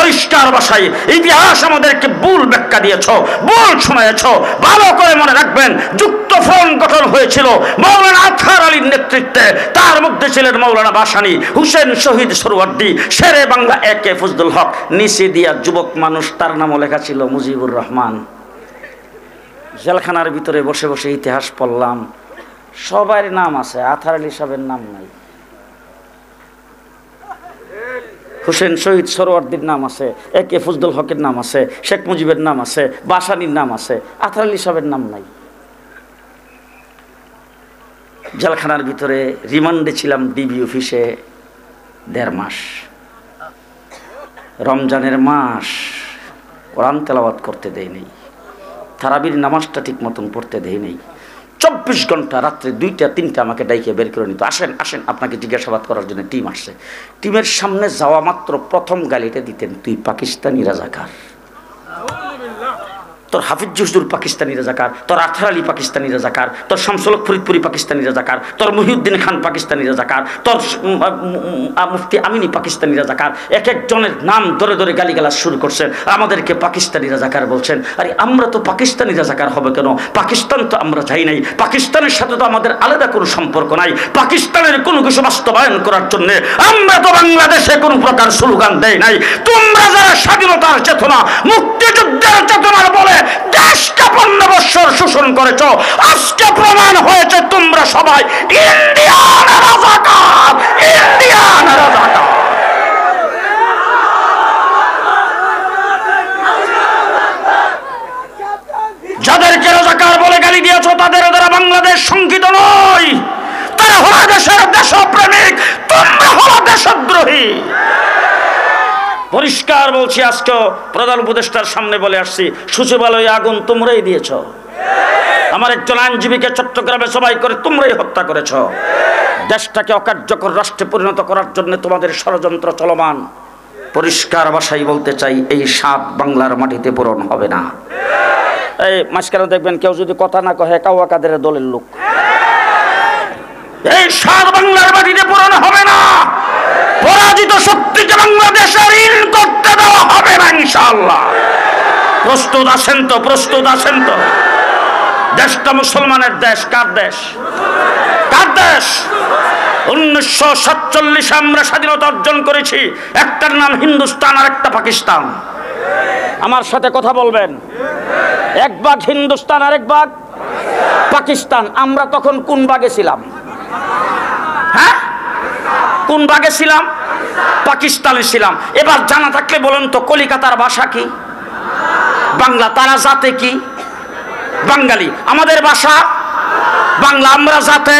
পরিষ্কার ভাষায় ইতিহাস আমাদেরকে ভুল ব্যাখ্যা দিয়েছ, ভুল শোনায়েছ। ভালো করে মনে রাখবেন, যুক্ত ফ্রন্ট গঠন হয়েছিল মাওলানা আতহার আলীর নেতৃত্বে। তার মধ্যে ছিলেন মাওলানা ভাসানী, হুসেন শহীদ সোহরাওয়ার্দী, শেরে বাংলা একে ফজলুল হক, নিচে দিয়া যুবক মানুষ, তার নামও লেখা ছিল মুজিবুর রহমান। জেলখানার ভিতরে বসে বসে ইতিহাস পড়লাম, সবার নাম আছে, আতহার আলী সাহেবের নাম নাই। হুসেন শহীদ সোহরাওয়ার্দীর নাম আছে, একে ফজলুল হকের নাম আছে, শেখ মুজিবের নাম আছে, ভাসানীর নাম আছে, আতহার আলী সাহেবের নাম নাই। জেলখানার ভিতরে রিমান্ডে ছিলাম ডিবি অফিসে 1.5 মাস। রমজানের মাস, কোরআন তেলাওয়াত করতে দেয় নেই, তারাবির নামাজটা ঠিক মতন পড়তে দেয় নেই। 24 ঘন্টা রাত্রে 2টা 3টা আমাকে ডাইকে বের করে নিত, আসেন আসেন আপনাকে জিজ্ঞাসাবাদ করার জন্য টিম আসছে। টিমের সামনে যাওয়া মাত্র প্রথম গালিটা দিতেন, তুই পাকিস্তানি রাজাকার। তোর হাফিজ হুজুর পাকিস্তানি রাজাকার, তোর আতহার আলী পাকিস্তানি রাজাকার, তোর শামসুল হক ফরিদপুরি পাকিস্তানি রাজাকার, তোর মহিউদ্দিন খান পাকিস্তানি রাজাকার, তোর মুফতি আমিনী পাকিস্তানি রাজাকার। এক একজনের নাম ধরে ধরে গালিগালাজ শুরু করছেন, আমাদেরকে পাকিস্তানি রাজাকার বলছেন। আরে আমরা তো পাকিস্তানি রাজাকার হবে কেন? পাকিস্তান তো আমরা যাই নাই, পাকিস্তানের সাথে তো আমাদের আলাদা কোনো সম্পর্ক নাই। পাকিস্তানের কোনো কিছু বাস্তবায়ন করার জন্য আমরা তো বাংলাদেশে কোনো প্রকার স্লোগান দেই নাই। তোমরা যারা স্বাধীনতার চেতনা, মুক্তিযুদ্ধের চেতনার বলে দেশকে 15 বছর শোষণ করেছ, আজকে প্রমাণ হয়েছে তোমরা সবাই ইন্ডিয়ান রাজাকার, ইন্ডিয়ান রাজাকার। যাদেরকে রাজাকার বলে গালি দিয়েছ তাদের দ্বারা বাংলাদেশ শঙ্কিত নয়, তারা হলো দেশের দেশপ্রেমিক, তোমরা হলো দেশদ্রোহী। পরিষ্কার বলছি, আজকে প্রধান উপদেষ্টার সামনে বলে আসছি, সচিবালয়ে আগুন তোমরাই দিয়েছ, আমার একজন আইনজীবীকে চট্টগ্রামে সবাই করে তোমরাই হত্যা করেছ। দেশটাকে অকার্যকর রাষ্ট্রে পরিণত করার জন্য তোমাদের ষড়যন্ত্র চলমান। পরিষ্কার ভাষায় বলতে চাই, এই স্বাদ বাংলার মাটিতে পূরণ হবে না। এই মাঝখানে দেখবেন কেউ যদি কথা না কহে, কাওয়া কাদের দলের লোক। এই স্বাদ বাংলার মাটিতে পূরণ হবে না। পরাজিত শক্তিকে বাংলাদেশে ঋণ করতে দেওয়া হবে না ইনশাআল্লাহ। প্রস্তুত আছেন তো? প্রস্তুত আছেন তো? দেশটা মুসলমানের দেশ। কার দেশ? কার দেশ? 1947 আমরা স্বাধীনতা অর্জন করেছি, একটার নাম হিন্দুস্তান আর একটা পাকিস্তান। আমার সাথে কথা বলবেন, এক ভাগ হিন্দুস্তান আর এক ভাগ পাকিস্তান। আমরা তখন কোন ভাগে ছিলাম? হ্যাঁ, কোন ভাগে ছিলাম? পাকিস্তানে ছিলাম। এবার জানা থাকলে বলেন তো, কলিকাতার ভাষা কি? বাংলা। তারা জাতে কি? বাঙালি। আমাদের ভাষা বাংলা, আমরা জাতে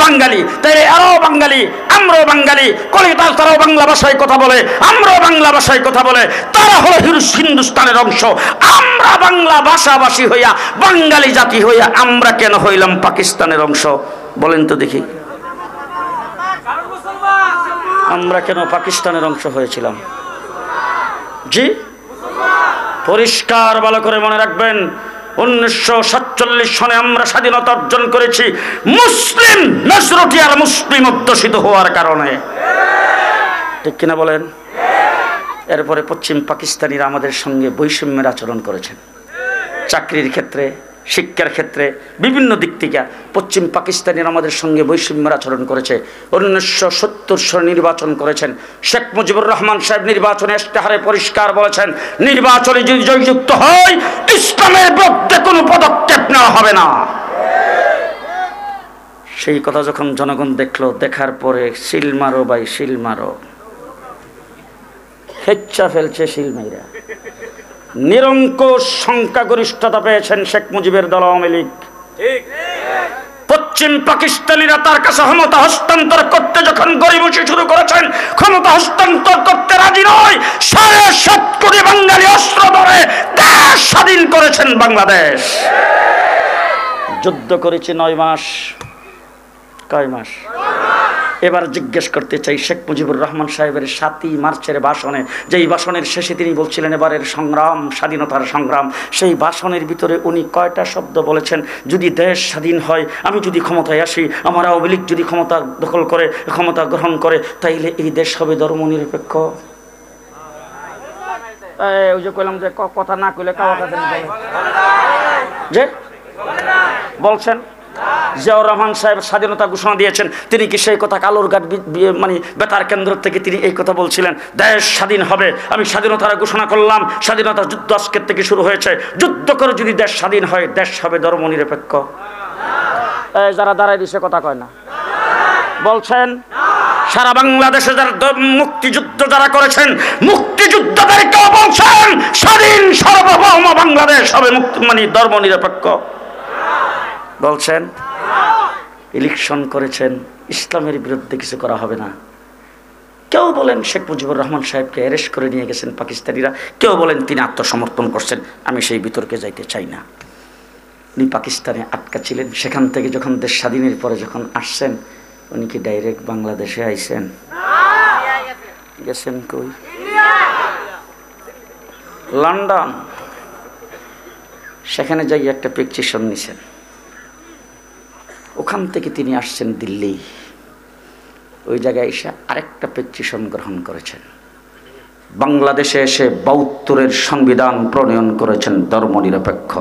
বাঙালি। তাই আরও বাঙালি, আমরাও বাঙালি। কলিকাতার তারাও বাংলা ভাষায় কথা বলে, আমরাও বাংলা ভাষায় কথা বলে। তারা হলো হিন্দুস্তানের অংশ। আমরা বাংলা ভাষাভাষী হইয়া, বাঙালি জাতি হইয়া আমরা কেন হইলাম পাকিস্তানের অংশ? বলেন তো দেখি, আমরা কেন পাকিস্তানের অংশ হয়েছিলাম? জি, পরিষ্কার ভালো করে মনে রাখবেন, 1947 সনে আমরা স্বাধীনতা অর্জন করেছি মুসলিম মেজরিটি আর মুসলিম অধ্যুষিত হওয়ার কারণে। ঠিক কিনা বলেন? এরপরে পশ্চিম পাকিস্তানিরা আমাদের সঙ্গে বৈষম্যের আচরণ করেছেন, চাকরির ক্ষেত্রে, শিক্ষার ক্ষেত্রে, বিভিন্ন দিক থেকে পশ্চিম পাকিস্তানিরা আমাদের সঙ্গে বৈষম্যের আচরণ করেছে। 1970 সনে নির্বাচন করেছেন। শেখ মুজিবুর রহমান সাহেব নির্বাচনে ইশতেহারে পরিষ্কার বলেছেন, নির্বাচনে যদি জয়যুক্ত হয় ইসলামের বিরুদ্ধে কোনো পদক্ষেপ নেওয়া হবে না। সেই কথা যখন জনগণ দেখলো, দেখার পরে শিল মারো ভাই, শিল মারো, হেচ্ছা ফেলছে শিলমাইরা। নিরঙ্কুশ সংখ্যাগরিষ্ঠতা পেয়েছেন শেখ মুজিবের দল আওয়ামী লীগ। পশ্চিম পাকিস্তানিরা তার কাছে ক্ষমতা হস্তান্তর করতে যখন গড়িমসি শুরু করেছেন, ক্ষমতা হস্তান্তর করতে রাজি নয়। 7.5 কোটি বাঙালি অস্ত্র ধরে দেশ স্বাধীন করেছেন বাংলাদেশ। যুদ্ধ করেছি 9 মাস। কয় মাস? এবার জিজ্ঞেস করতে চাই, শেখ মুজিবুর রহমান সাহেবের 7ই মার্চের ভাষণে, যেই ভাষণের শেষে তিনি বলছিলেন এবারের সংগ্রাম স্বাধীনতার সংগ্রাম, সেই ভাষণের ভিতরে উনি কয়টা শব্দ বলেছেন? যদি দেশ স্বাধীন হয়, আমি যদি ক্ষমতায় আসি, আমার আওয়ামী লীগ যদি ক্ষমতা দখল করে, ক্ষমতা গ্রহণ করে, তাইলে এই দেশ হবে ধর্মনিরপেক্ষ। ওই যে কইলাম যে কথা না কইলে কাওয়া কাঁদে যে বলছেন জিয়াউর রহমান সাহেব স্বাধীনতা ঘোষণা দিয়েছেন, তিনি কি সেই কথা কালুরঘাট মানে বেতার কেন্দ্র থেকে তিনি এই কথা বলছিলেন, দেশ স্বাধীন হবে, আমি স্বাধীনতার ঘোষণা করলাম, স্বাধীনতা যুদ্ধ আজকের থেকে শুরু হয়েছে, যুদ্ধ করে যদি দেশ স্বাধীন হয় দেশ হবে ধর্মনিরপেক্ষ? যারা দাঁড়ায় দিছে কথা কয় না, বলছেন সারা বাংলাদেশে যারা মুক্তিযুদ্ধ যারা করেছেন মুক্তিযুদ্ধদেরকেও বলছেন স্বাধীন সার্বভৌম বাংলাদেশ হবে মানে ধর্মনিরপেক্ষ বলছেন। ইলেকশন করেছেন, ইসলামের বিরুদ্ধে কিছু করা হবে না। কেউ বলেন শেখ মুজিবুর রহমান সাহেবকে অ্যারেস্ট করে নিয়ে গেছেন পাকিস্তানিরা, কেউ বলেন তিনি আত্মসমর্পণ করছেন, আমি সেই বিতর্কে যাইতে চাই না। উনি পাকিস্তানে আটকা ছিলেন, সেখান থেকে যখন দেশ স্বাধীনের পরে যখন আসছেন উনি কি ডাইরেক্ট বাংলাদেশে আইছেন? গেছেন কই? লন্ডন। সেখানে যাই একটা প্রেসক্রিপশন নিছেন, ওখান থেকে তিনি আসছেন দিল্লি, ওই জায়গায় এসে আরেকটা প্রেসক্রিপশন গ্রহণ করেছেন। বাংলাদেশে এসে ৭২-এর সংবিধান প্রণয়ন করেছেন ধর্মনিরপেক্ষ।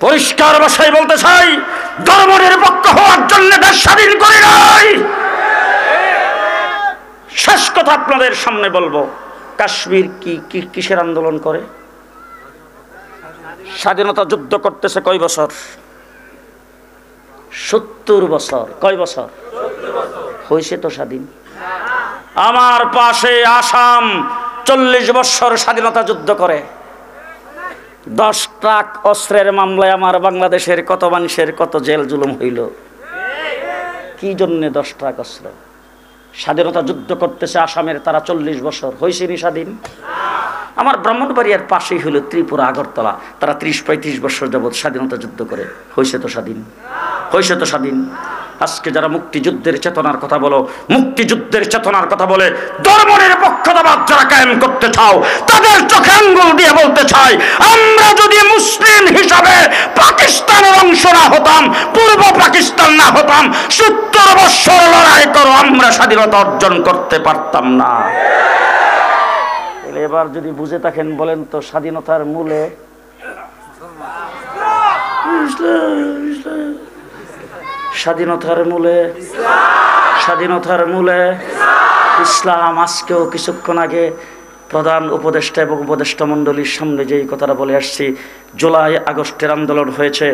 পরিষ্কার ভাষায় বলতে চাই, ধর্মনিরপেক্ষ হওয়ার জন্য দেশ স্বাধীন করে নাই। শেষ কথা আপনাদের সামনে বলবো, কাশ্মীর কিসের আন্দোলন করে? স্বাধীনতা যুদ্ধ করতেছে কয় বছর? ৭০ বছর। কয় বছর হয়েছে তো স্বাধীন? আমার পাশে আসাম ৪০ বছর স্বাধীনতা যুদ্ধ করে। 10 ট্রাক অস্ত্রের মামলায় আমার বাংলাদেশের কত মানুষের কত জেল জুলুম হইল। কি জন্য 10 ট্রাক অস্ত্র? স্বাধীনতা যুদ্ধ করতেছে আসামের তারা ৪০ বছর, হয়েছে নি স্বাধীন? আমার ব্রাহ্মণবাড়িয়ার পাশেই হলো ত্রিপুরা আগরতলা, তারা ৩০-৩৫ বছর যাবৎ স্বাধীনতা যুদ্ধ করে, হয়েছে তো স্বাধীন? হয়েছে তো স্বাধীন? আজকে যারা মুক্তিযুদ্ধের চেতনার কথা বলো, মুক্তিযুদ্ধের চেতনার কথা বলে ধর্মনিরপেক্ষতাবাদ যারা কায়েম করতে চাও, তাদের চোখে আঙ্গুল দিয়ে বলতে চাই, আমরা যদি মুসলিম হিসাবে পাকিস্তানের অংশ না হতাম, পূর্ব পাকিস্তান না হতাম, ৭০ বছর লড়াই করো, আমরা স্বাধীনতা অর্জন করতে পারতাম না। এবার যদি বুঝে থাকেন বলেন তো স্বাধীনতার মূলে স্বাধীনতার মূলে স্বাধীনতার মূলে ইসলাম। আজকেও কিছুক্ষণ আগে প্রধান উপদেষ্টা এবং উপদেষ্টা মণ্ডলীর সামনে যেই কথাটা বলে আসছি, জুলাই আগস্টের আন্দোলন হয়েছে,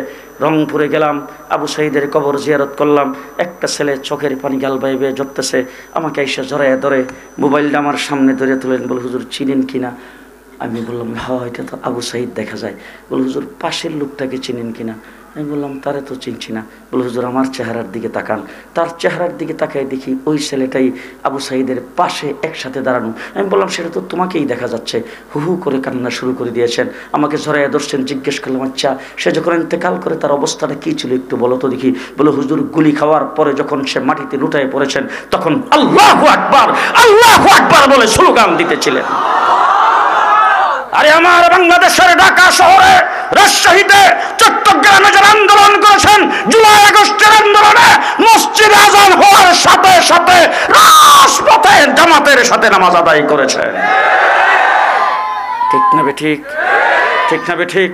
রংপুরে গেলাম, আবু সাইদের কবর জিয়ারত করলাম, একটা ছেলে চোখের পানি গাল বাইয়ে বেয়ে ঝরতেছে, আমাকে এসে জড়াইয়া ধরে মোবাইলটা আমার সামনে ধরে তুলেন, বলে হুজুর চিনেন কিনা? আমি বললাম হ্যাঁ, এটা তো আবু সাইদ দেখা যায়। বলে হুজুর পাশের লোকটাকে চিনেন কিনা? আমি বললাম তারে তো চিনছি না। বলে হুজুর আমার চেহারার দিকে তাকান। তার চেহারার দিকে তাকাই দেখি ওই ছেলেটাই আবু সাইদের পাশে একসাথে দাঁড়ানো। আমি বললাম সেটা তো তোমাকেই দেখা যাচ্ছে। হু হু করে কান্না শুরু করে দিয়েছেন, আমাকে জড়াইয়া ধরছেন। জিজ্ঞেস করলাম আচ্ছা সে যখন ইন্তেকাল করে তার অবস্থাটা কী ছিল একটু বলো তো দেখি। বলে হুজুর গুলি খাওয়ার পরে যখন সে মাটিতে লুটায় পড়েছেন তখন আল্লাহু আকবার আল্লাহু আকবার বলে স্লোগান দিতেছিলেন। আরে আমার বাংলাদেশের ঢাকা শহরে, রাজশাহীতে, চট্টগ্রামে যারা আন্দোলন করেছেন জুলাই আগস্টের আন্দোলনে, মসজিদে আযান হওয়ার সাথে সাথে রাজপথে জামাতের সাথে নামাজ আদায় করেছেন। ঠিক না বেঠিক? ঠিক না বেঠিক?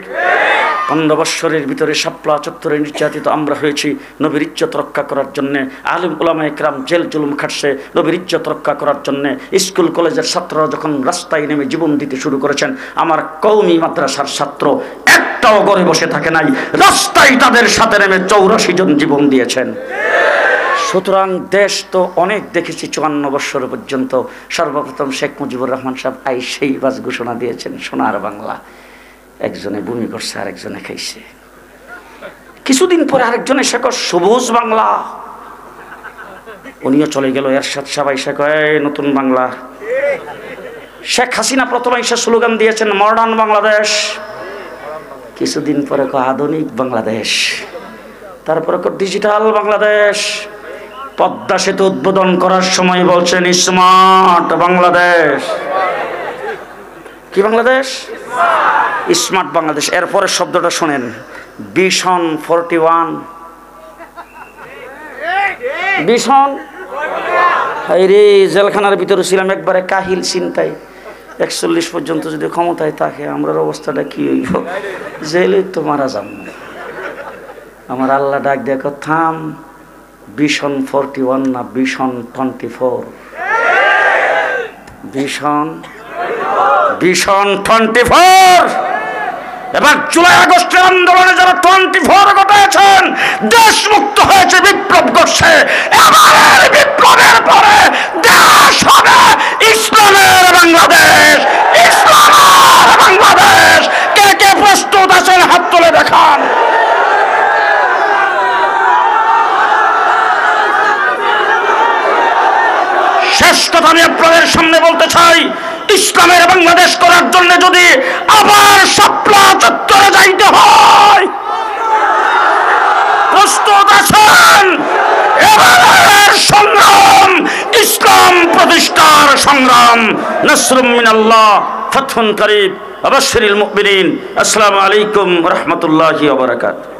15 বৎসরের ভিতরে শাপলা চত্বরে নির্যাতিত আমরা হয়েছি নবীর ইজ্জত রক্ষা করার জন্যে। আলেম ওলামা একরাম জেল জুলুম খাটছে নবীর ইজ্জত রক্ষা করার জন্যে। স্কুল কলেজের ছাত্ররা যখন রাস্তায় নেমে জীবন দিতে শুরু করেছেন, আমার কওমি মাদ্রাসার ছাত্র একটাও ঘরে বসে থাকে নাই, রাস্তায় তাদের সাথে নেমে 84 জন জীবন দিয়েছেন। সুতরাং দেশ তো অনেক দেখেছি 54 বৎসর পর্যন্ত। সর্বপ্রথম শেখ মুজিবুর রহমান সাহেব সেই বাস ঘোষণা দিয়েছেন সোনার বাংলা। একজনে বমি করছে, আরেকজনে খাইছে। কিছুদিন পরে আরেকজনে শেখ সবুজ বাংলা, উনিও চলে গেল। এরশাদ সাহেব শেখ নতুন বাংলা। শেখ হাসিনা প্রথমে এসে স্লোগান দিয়েছেন মডার্ন বাংলাদেশ, কিছুদিন পরে আধুনিক বাংলাদেশ, তারপরে ডিজিটাল বাংলাদেশ। পদ্মা সেতু উদ্বোধন করার সময় বলছেন স্মার্ট বাংলাদেশ। কি বাংলাদেশ? স্মার্ট বাংলাদেশ। এরপরে শব্দটা শোনেন, ভিশন 41। ভিশন রে, জেলখানার ভিতরে ছিলাম একবারে কাহিল চিন্তায়। 41 পর্যন্ত যদি ক্ষমতায় থাকে আমরার অবস্থাটা কি হইব? জেলে তো মারা যাব। আমার আল্লাহ ডাক দেখো, থাম, ভিশন 41 না ভিশন 24? ভিশন 24। এবার জুলাই আগস্টের আন্দোলনে যারা 24 ঘটাচ্ছেন, দেশ মুক্ত হয়েছে, বিপ্লব করছে, এবারের বিপ্লবের পরে দেশ হবে ইসলামের বাংলাদেশ, ইসলামের বাংলাদেশ। কে কে প্রস্তুত আছেন হাত তুলে দেখান। শেষ কথা আমি আপনাদের সামনে বলতে চাই, ইসলামের বাংলাদেশ করার জন্য যদি আবার শাপলা চত্বরে যাইতে হয়, প্রস্তুত আছেন? এবারের সংগ্রাম ইসলাম প্রতিষ্ঠার সংগ্রাম। নাসরুম মিনাল্লাহ, ফাতহুন করিব, আবাশশিরিল মুমিনিন। আসসালামু আলাইকুম ওয়া রাহমাতুল্লাহি ওয়া বারাকাতুহু।